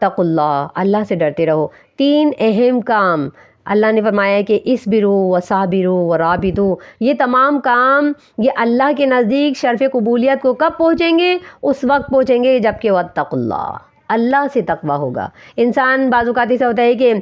واتقوا اللہ، اللہ سے ڈرتے رہو۔ 3 اہم کام اللہ نے فرمایا ہے کہ اصبروا وصابروا ورابطوا، یہ تمام کام یہ اللہ کے نزدیک شرف قبولیت کو کب پہنچیں گے؟ اس وقت پہنچیں گے جب کہ واتقوا اللہ، اللہ سے تقویٰ ہوگا۔ انسان بعض اوقات ایسا ہوتا ہے کہ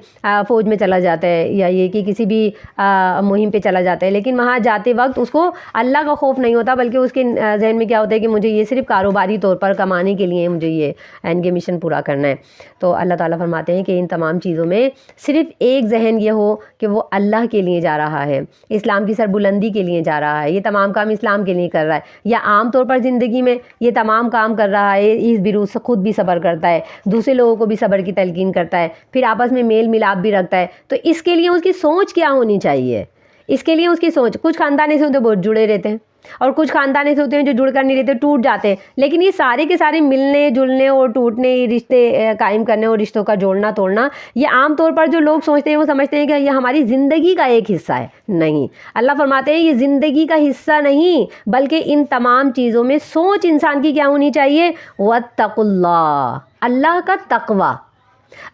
فوج میں چلا جاتا ہے یا یہ کہ کسی بھی مہم پہ چلا جاتا ہے، لیکن وہاں جاتے وقت اس کو اللہ کا خوف نہیں ہوتا، بلکہ اس کے ذہن میں کیا ہوتا ہے کہ مجھے یہ صرف کاروباری طور پر کمانے کے لیے مجھے یہ اینڈ گیم مشن پورا کرنا ہے۔ تو اللہ تعالیٰ فرماتے ہیں کہ ان تمام چیزوں میں صرف ایک ذہن یہ ہو کہ وہ اللہ کے لیے جا رہا ہے، اسلام کی سربلندی کے لیے جا رہا ہے، یہ تمام کام اسلام کے لیے کر رہا ہے، یا عام طور پر زندگی میں یہ تمام کام کر رہا ہے، اس برو سے خود بھی صبر کرتا ہے، دوسرے لوگوں کو بھی صبر کی تلقین کرتا ہے، پھر آپس میں میل ملاپ بھی رکھتا ہے۔ تو اس کے لیے اس کی سوچ کیا ہونی چاہیے؟ اس کے لیے اس کی سوچ، کچھ خاندان ایسے ہوتے ہیں بہت جڑے رہتے ہیں، اور کچھ خاندان ایسے ہوتے ہیں جو جڑ کر نہیں رہتے، ٹوٹ جاتے ہیں، لیکن یہ سارے کے سارے ملنے جلنے اور ٹوٹنے، رشتے قائم کرنے اور رشتوں کا جوڑنا توڑنا، یہ عام طور پر جو لوگ سوچتے ہیں وہ سمجھتے ہیں کہ یہ ہماری زندگی کا ایک حصہ ہے۔ نہیں، اللہ فرماتے ہیں یہ زندگی کا حصہ نہیں، بلکہ ان تمام چیزوں میں سوچ انسان کی کیا ہونی چاہیے؟ واتقوا اللہ، اللہ کا تقوی۔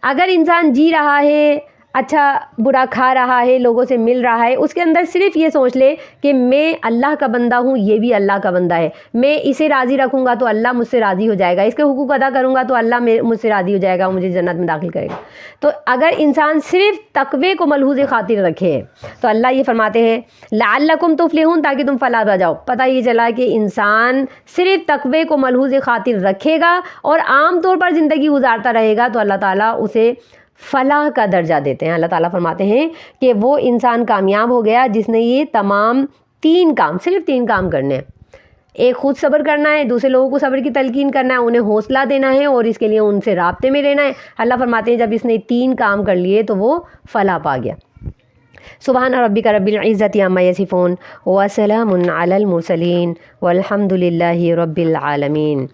اگر انسان جی رہا ہے، اچھا برا کھا رہا ہے، لوگوں سے مل رہا ہے، اس کے اندر صرف یہ سوچ لے کہ میں اللہ کا بندہ ہوں، یہ بھی اللہ کا بندہ ہے، میں اسے راضی رکھوں گا تو اللہ مجھ سے راضی ہو جائے گا، اس کے حقوق ادا کروں گا تو اللہ مجھ سے راضی ہو جائے گا، مجھے جنت میں داخل کرے گا۔ تو اگر انسان صرف تقوی کو ملحوظ خاطر رکھے تو اللہ یہ فرماتے ہیں لعلکم تفلحون، تاکہ تم فلاح پا جاؤ۔ پتہ یہ چلا کہ انسان صرف تقوی کو ملحوظ خاطر رکھے گا اور عام طور پر زندگی گزارتا رہے گا تو اللہ تعالیٰ اسے فلاح کا درجہ دیتے ہیں۔ اللہ تعالیٰ فرماتے ہیں کہ وہ انسان کامیاب ہو گیا جس نے یہ تمام 3 کام، صرف 3 کام کرنے ہیں۔ ایک خود صبر کرنا ہے، دوسرے لوگوں کو صبر کی تلقین کرنا ہے، انہیں حوصلہ دینا ہے، اور اس کے لیے ان سے رابطے میں رہنا ہے۔ اللہ فرماتے ہیں جب اس نے 3 کام کر لیے تو وہ فلاح پا گیا۔ سبحان ربک رب العزت عما یصفون وسلام علی المرسلین والحمد للہ رب العالمین۔